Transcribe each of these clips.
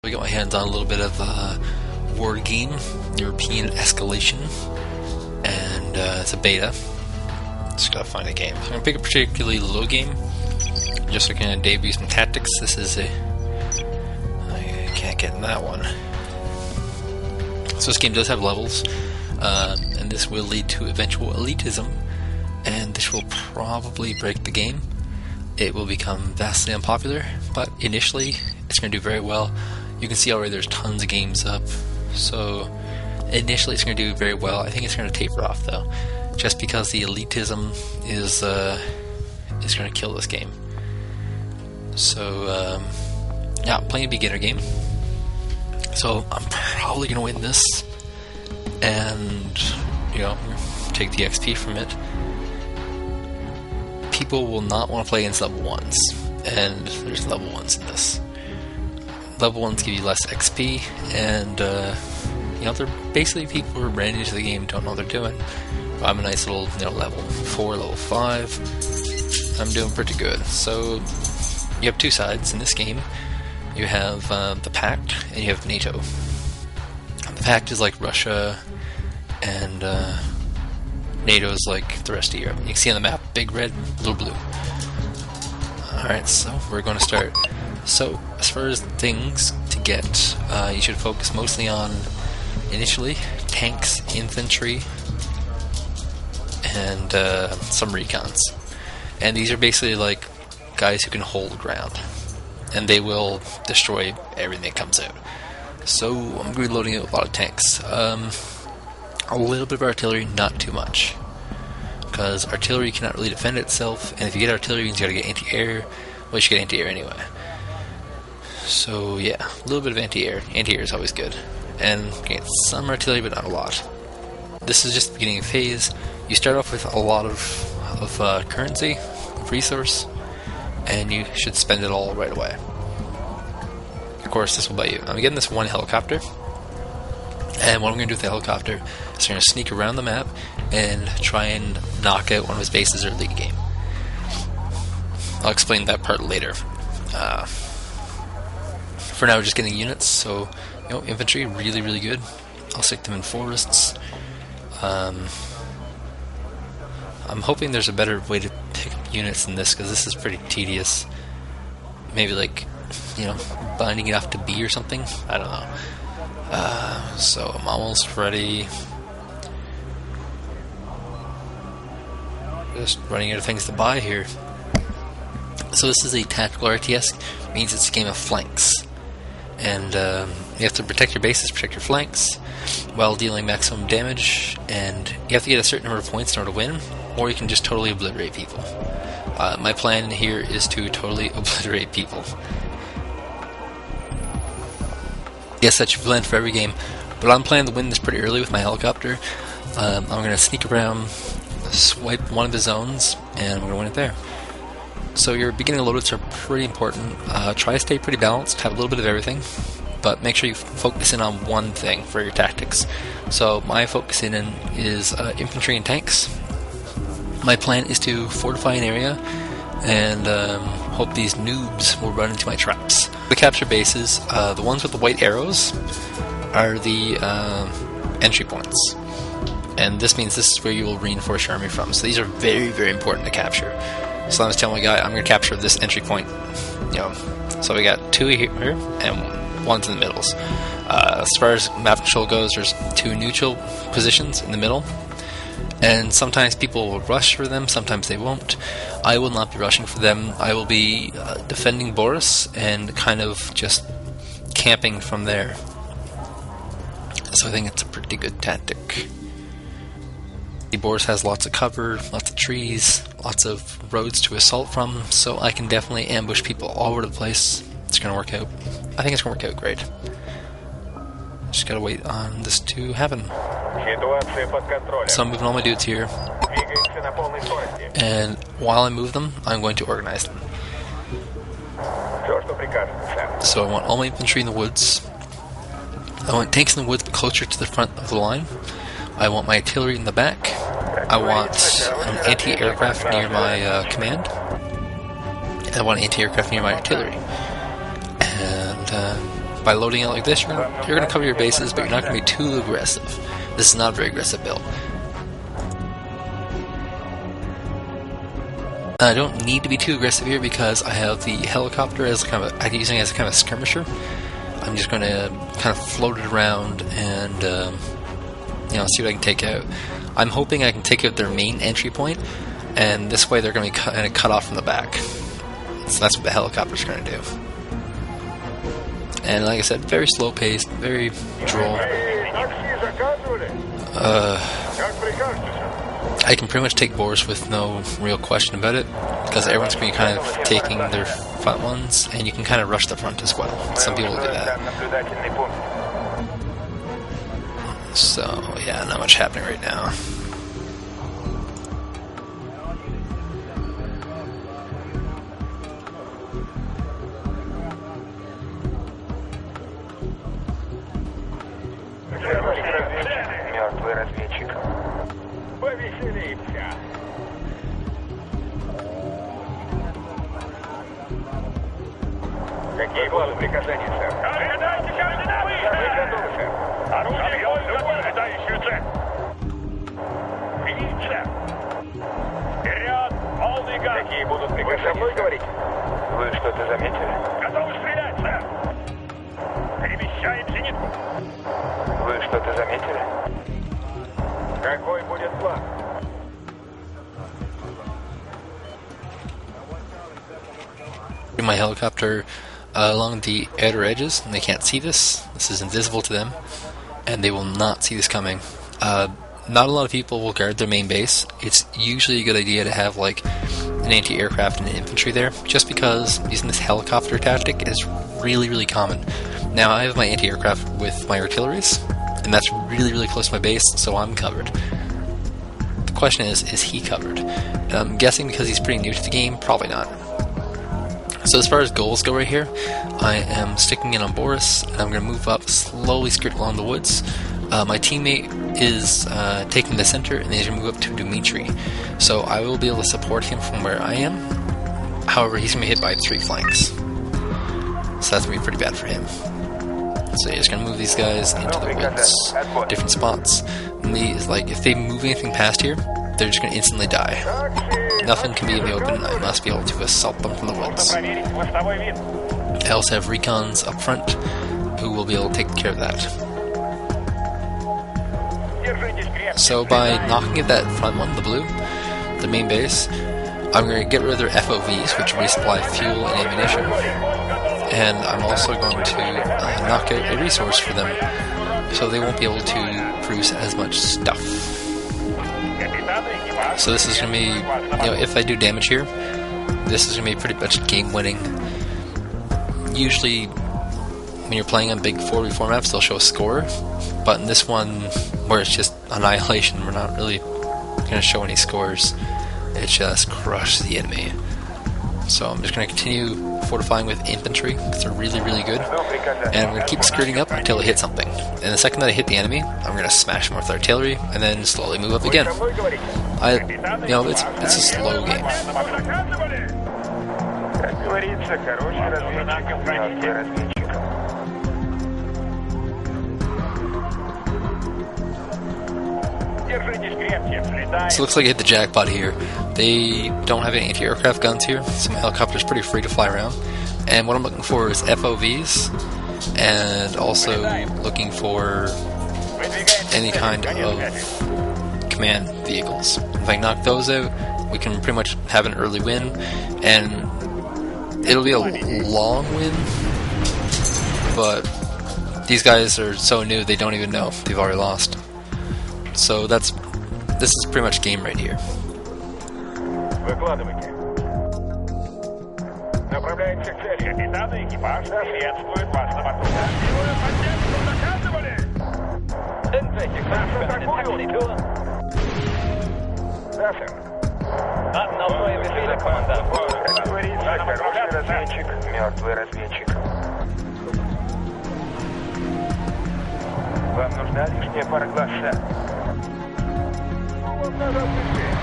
I got my hands on a little bit of Wargame, European Escalation, and it's a beta. Just gotta find a game. So I'm gonna pick a particularly low game, just so I can debut some tactics. This is a... I can't get in that one. So this game does have levels, and this will lead to eventual elitism, and this will probably break the game. It will become vastly unpopular, but initially it's going to do very well. You can see already there's tons of games up, so initially it's going to do very well. I think it's going to taper off though, just because the elitism is going to kill this game. So yeah, playing a beginner game. So I'm probably going to win this, and take the XP from it. People will not want to play against level 1s, and there's level 1s in this. Level 1s give you less XP, and they're basically people who are brand new to the game, don't know what they're doing. I'm a nice little level 4, level 5. I'm doing pretty good. So you have two sides in this game. You have the Pact, and you have NATO. The Pact is like Russia, and NATO is like the rest of Europe. You can see on the map, big red, little blue. Alright, so we're going to start. So, as far as things to get, you should focus mostly on, initially, tanks, infantry, and some recons. And these are basically like guys who can hold ground, and they will destroy everything that comes out. So, I'm going to be loading up a lot of tanks. A little bit of artillery, not too much, because artillery cannot really defend itself, and if you get artillery, you gotta get anti-air. Well, you should get anti-air anyway. So yeah, a little bit of anti-air. Anti-air is always good, and get some artillery, but not a lot. This is just the beginning phase. You start off with a lot of currency, resource, and you should spend it all right away. Of course, this will buy you. I'm getting this one helicopter. And what I'm going to do with the helicopter is I'm going to sneak around the map and try and knock out one of his bases early in the game. I'll explain that part later. For now, we're just getting units, so infantry, really, really good. I'll stick them in forests. I'm hoping there's a better way to pick up units than this, because this is pretty tedious. Maybe like, binding it off to B or something? I don't know. So I'm almost ready. Just running out of things to buy here. So this is a tactical RTS, means it's a game of flanks. And you have to protect your bases, protect your flanks, while dealing maximum damage, and you have to get a certain number of points in order to win, or you can just totally obliterate people. My plan here is to totally obliterate people. Yes, that should be planned for every game, but I'm planning to win this pretty early with my helicopter. I'm going to sneak around, swipe one of the zones, and I'm going to win it there. So your beginning loadouts are pretty important. Try to stay pretty balanced, have a little bit of everything, but make sure you focus in on one thing for your tactics. So my focus in is infantry and tanks. My plan is to fortify an area and hope these noobs will run into my traps. The capture bases, the ones with the white arrows, are the entry points. And this means this is where you will reinforce your army from. So these are very, very important to capture. So I was telling my guy, I'm going to capture this entry point. So we got two here and one's in the middles. As far as map control goes, there's two neutral positions in the middle. And sometimes people will rush for them, sometimes they won't. I will not be rushing for them. I will be defending Boris and kind of just camping from there. So I think it's a pretty good tactic. The Boris has lots of cover, lots of trees, lots of roads to assault from, so I can definitely ambush people all over the place. It's going to work out. I think it's going to work out great. Just gotta wait on this to happen. So I'm moving all my dudes here, and while I move them, I'm going to organize them. So I want all my infantry in the woods. I want tanks in the woods but closer to the front of the line. I want my artillery in the back. I want an anti-aircraft near my command. And I want anti-aircraft near my artillery. And by loading out like this, you're gonna cover your bases, but you're not gonna be too aggressive. This is not a very aggressive build. I don't need to be too aggressive here because I have the helicopter as kind of I'm using it as a kind of skirmisher. I'm just going to kind of float it around and see what I can take out. I'm hoping I can take out their main entry point, and this way they're going to be kind of cut off from the back. So that's what the helicopter's going to do. And like I said, very slow paced, very droll. I can pretty much take Boris with no real question about it, because everyone's going to be kind of taking their front ones, and you can kind of rush the front as well. Some people will do that. So, yeah, not much happening right now. Какие будут приказания, сэр? Ожидайте координаты! Мы готовы, сэр. Оружие любую летающую цель. Принять, сэр. Вперед! Полный газ! Какие будут приказания? Вы со мной говорите? Вы что-то заметили? Готовы стрелять, сэр! Перемещаем зенитку. Вы что-то заметили? Какой будет план? My helicopter along the outer edges, and they can't see this. This is invisible to them, and they will not see this coming. Not a lot of people will guard their main base. It's usually a good idea to have like an anti-aircraft and an infantry there, just because using this helicopter tactic is really, really common. Now I have my anti-aircraft with my artilleries, and that's really, really close to my base, so I'm covered. The question is he covered? And I'm guessing because he's pretty new to the game, probably not. So as far as goals go right here, I am sticking in on Boris, and I'm going to move up, slowly skirt along the woods. My teammate is taking the center, and he's going to move up to Dmitry. So I will be able to support him from where I am. However, he's going to be hit by 3 flanks. So that's going to be pretty bad for him. So he's going to move these guys into the woods, different spots. And if they move anything past here, they're just going to instantly die. Nothing can be in the open. I must be able to assault them from the woods. I also have recons up front who will be able to take care of that. So by knocking at that front one, the blue, the main base, I'm going to get rid of their FOVs, which resupply fuel and ammunition. And I'm also going to knock out a resource for them, so they won't be able to produce as much stuff. So this is going to be, if I do damage here, this is going to be pretty much game-winning. Usually, when you're playing on big 4v4 maps, they'll show a score, but in this one, where it's just annihilation, we're not really going to show any scores. It just crushes the enemy. So I'm just going to continue fortifying with infantry, because they're really, really good, and I'm going to keep skirting up until I hit something. And the second that I hit the enemy, I'm going to smash them with artillery, and then slowly move up again. It's a slow game. So it looks like I hit the jackpot here. They don't have any anti-aircraft guns here, so my helicopter's pretty free to fly around. And what I'm looking for is FOVs, and also looking for any kind of command vehicles. If I knock those out, we can pretty much have an early win, and it'll be a long win, but these guys are so new they don't even know they've already lost. So this is pretty much game right here. Выкладывайте. Направляемся к цели. Капитан и экипаж приветствуют вас на борту. Силовую поддержку заказывали! Нас атакуют! Да, сэр. Основное беспилие, командант. Как говорится, хороший разведчик, мертвый разведчик. Вам нужна лишняя пара глаз, сэр. Вам надо отвечать.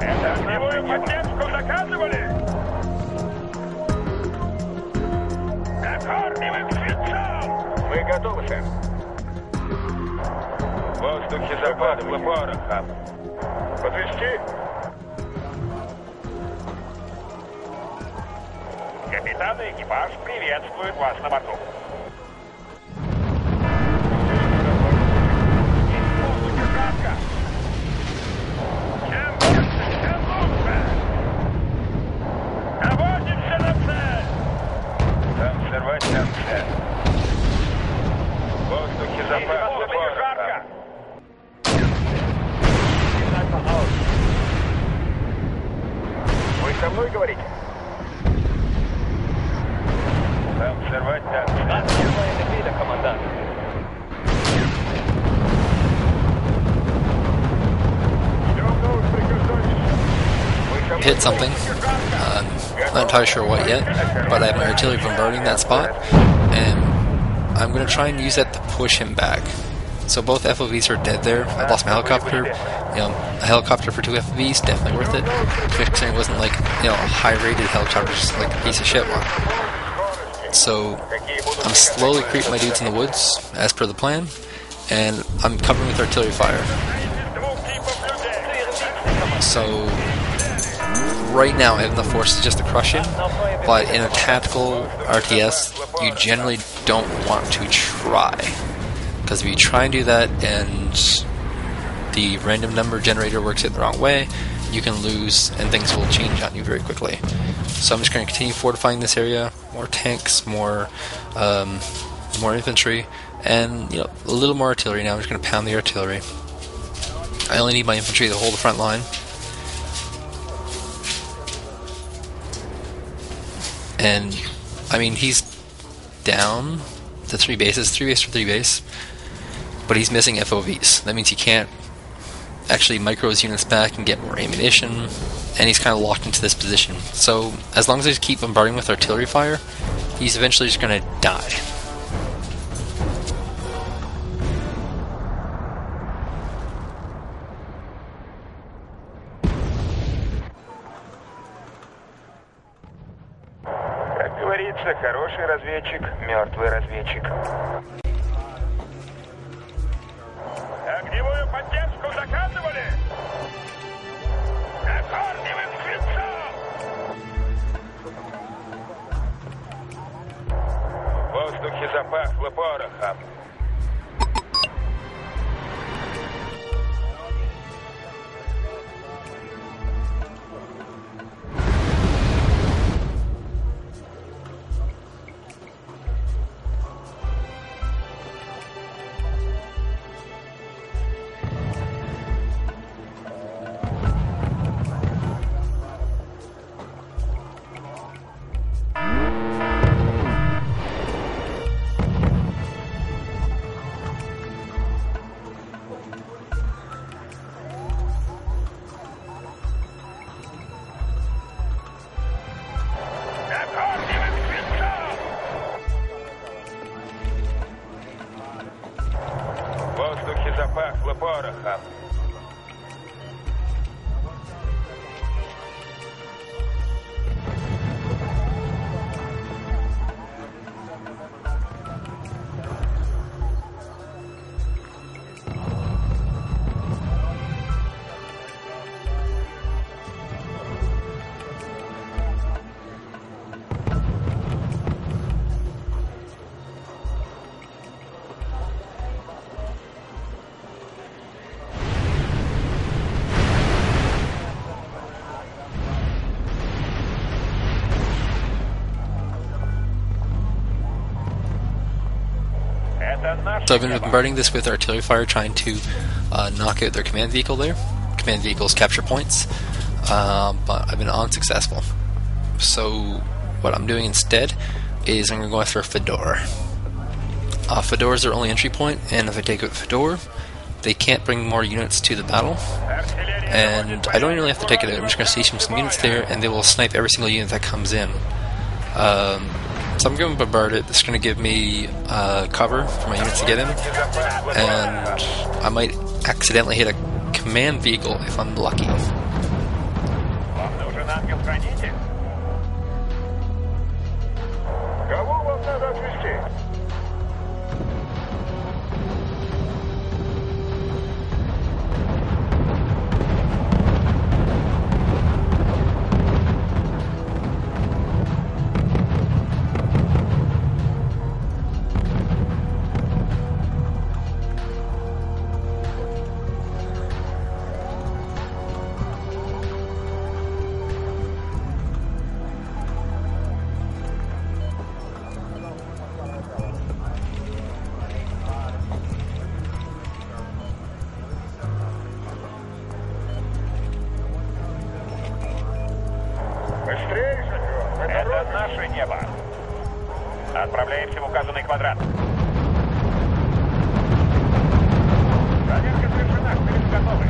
Это огневую поддержку заказывали? Мы готовы, сэр. В воздухе запахло порохом. Подвести? Капитан и экипаж приветствуют вас на борту. Чем больше, тем лучше. Наводимся на цель. Консервативная. В воздухе запахло порохом. Вы со мной говорите? Hit something. Not entirely sure what yet, but I have my artillery bombarding that spot, and I'm going to try and use that to push him back. So both FOVs are dead there. I lost my helicopter. A helicopter for 2 FOVs, definitely worth it. Considering it wasn't like, a high-rated helicopter, just like a piece of shit one. So I'm slowly creeping my dudes in the woods, as per the plan, and I'm covering with artillery fire. So right now I have enough forces just to crush him, but in a tactical RTS, you generally don't want to try. Because if you try and do that and the random number generator works it the wrong way, you can lose and things will change on you very quickly. So I'm just going to continue fortifying this area, more tanks, more infantry, and a little more artillery now. I'm just going to pound the artillery. I only need my infantry to hold the front line. And, I mean, he's down to 3 bases, 3 base for 3 base, but he's missing FOVs. That means he can't actually micro his units back and get more ammunition, and he's kind of locked into this position. So, as long as I just keep bombarding with artillery fire, he's eventually just going to die. Как говорится, хороший разведчик, мертвый разведчик. Огневую поддержку заказывали? Накормим свинцом! В воздухе запахло порохом. В воздухе запахло порохом. So I've been bombarding this with artillery fire, trying to knock out their command vehicle there. Command vehicles capture points, but I've been unsuccessful. So what I'm doing instead is I'm going to go after a Fedor. Fedor is their only entry point, and if I take out Fedor, they can't bring more units to the battle. And I don't really have to take it out. I'm just going to station some units there, and they will snipe every single unit that comes in. So I'm going to bombard it. This is going to give me cover for my units to get in, and I might accidentally hit a command vehicle if I'm lucky. небо. Отправляемся в указанный квадрат. Проверка завершена. Мы готовы.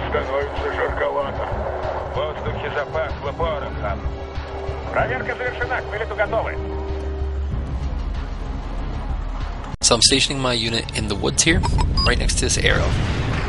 Становится жарковато. В воздухе запахло порохом. Проверка завершена. К вылету готовы. So I'm stationing my unit in the woods here, right next to this arrow.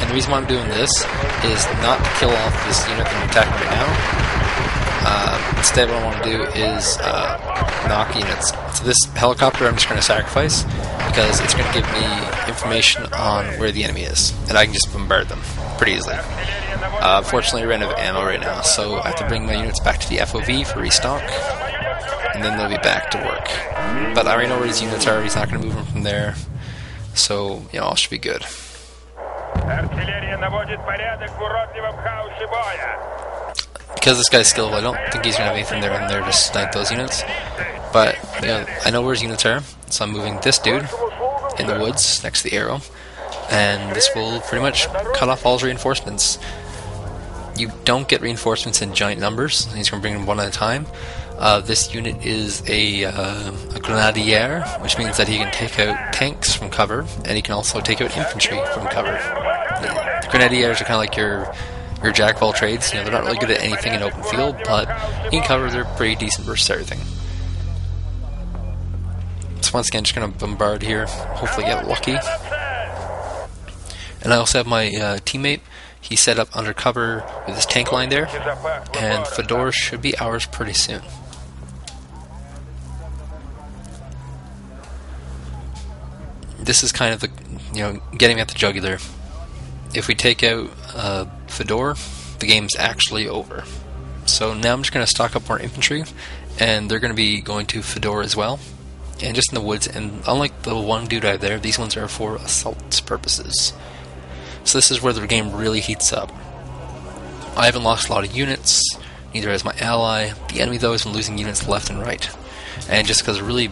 And the reason why I'm doing this is not to kill off this unit that I'm attacking right now. Instead, what I want to do is knock units. So this helicopter I'm just going to sacrifice because it's going to give me information on where the enemy is, and I can just bombard them pretty easily. Unfortunately, I ran out of ammo right now, so I have to bring my units back to the FOV for restock, and then they'll be back to work. But I already know where these units are. He's not going to move them from there, so all should be good. Because this guy's skillful, I don't think he's going to have anything there in there to snipe those units. But I know where his units are, so I'm moving this dude in the woods next to the arrow, and this will pretty much cut off all his reinforcements. You don't get reinforcements in giant numbers. He's going to bring them one at a time. This unit is a grenadier, which means that he can take out tanks from cover, and he can also take out infantry from cover. The grenadiers are kind of like your jack of all trades. They're not really good at anything in open field, but in cover they're pretty decent versus everything. So once again, just going to bombard here, hopefully get lucky. And I also have my teammate. He's set up under cover with his tank line there, and Fedor should be ours pretty soon. This is kind of the, getting at the jugular. If we take out Fedor, the game's actually over. So now I'm just going to stock up more infantry, and they're going to be going to Fedor as well, and just in the woods. And unlike the one dude out there, these ones are for assault purposes. So this is where the game really heats up. I haven't lost a lot of units, neither has my ally. The enemy, though, has been losing units left and right. And just because of really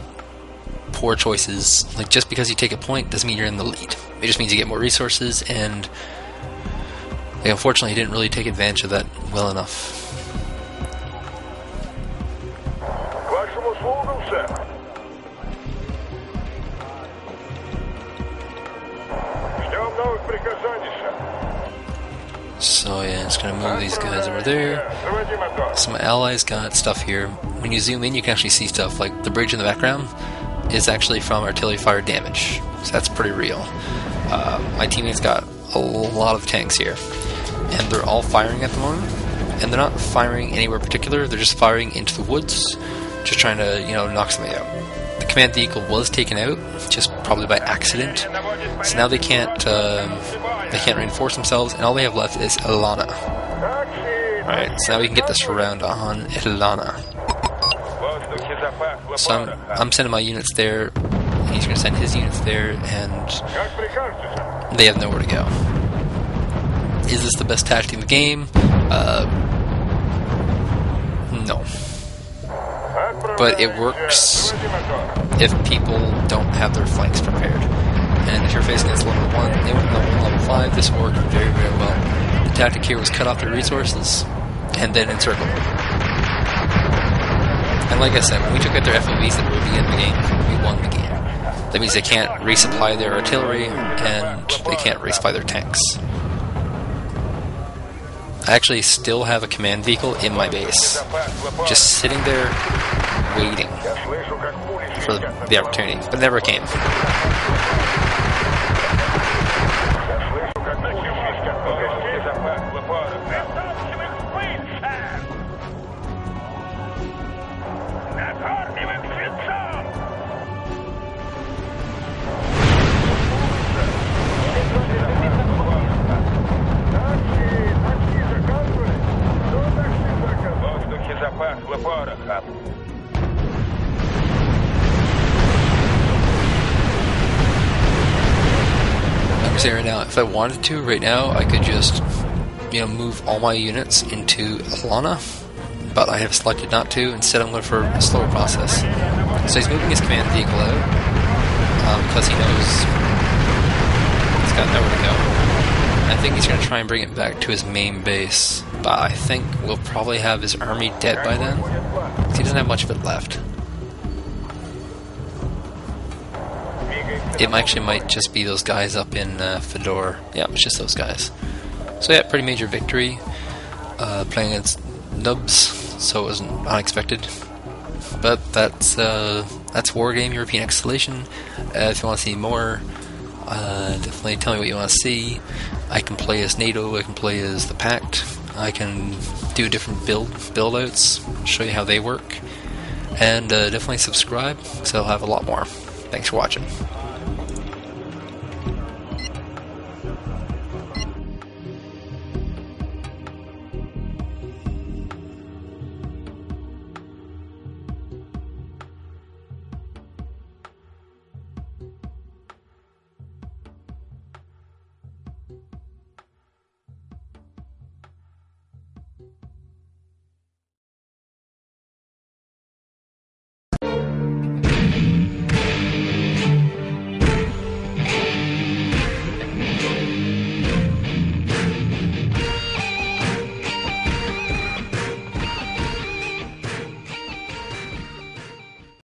poor choices, like just because you take a point doesn't mean you're in the lead. It just means you get more resources, and unfortunately, he didn't really take advantage of that well enough. So yeah, it's going to move these guys over there. So my allies got stuff here. When you zoom in, you can actually see stuff like the bridge in the background is actually from artillery fire damage. So that's pretty real. My teammates got a lot of tanks here, and they're all firing at the moment. And they're not firing anywhere particular. They're just firing into the woods, just trying to knock something out. The command vehicle was taken out, just probably by accident. So now they can't reinforce themselves, and all they have left is Ilana. Alright, so now we can get this round on Ilana. So I'm sending my units there, and he's going to send his units there, and they have nowhere to go. Is this the best tactic in the game? No. But it works if people don't have their flanks prepared. And if you're facing against level 1, they went level 5, this worked very, very well. The tactic here was cut off their resources, and then encircle them. And like I said, when we took out their FOVs that were the end of the game, we won the game. That means they can't resupply their artillery, and they can't resupply their tanks. I actually still have a command vehicle in my base, just sitting there waiting for the opportunity, but it never came. I'm saying right now, if I wanted to, right now, I could just, move all my units into Ilana, but I have selected not to. Instead, I'm going for a slower process. So he's moving his command vehicle out because he knows he's got nowhere to go. I think he's going to try and bring it back to his main base, but I think we'll probably have his army dead by then. He doesn't have much of it left. It actually might just be those guys up in Fedor. Yeah, it's just those guys. So yeah, pretty major victory. Playing against Noobs, so it wasn't unexpected. But that's Wargame European Escalation. If you want to see more, definitely tell me what you want to see. I can play as NATO, I can play as the Pact, I can do different build outs, show you how they work, and definitely subscribe, because I'll have a lot more. Thanks for watching.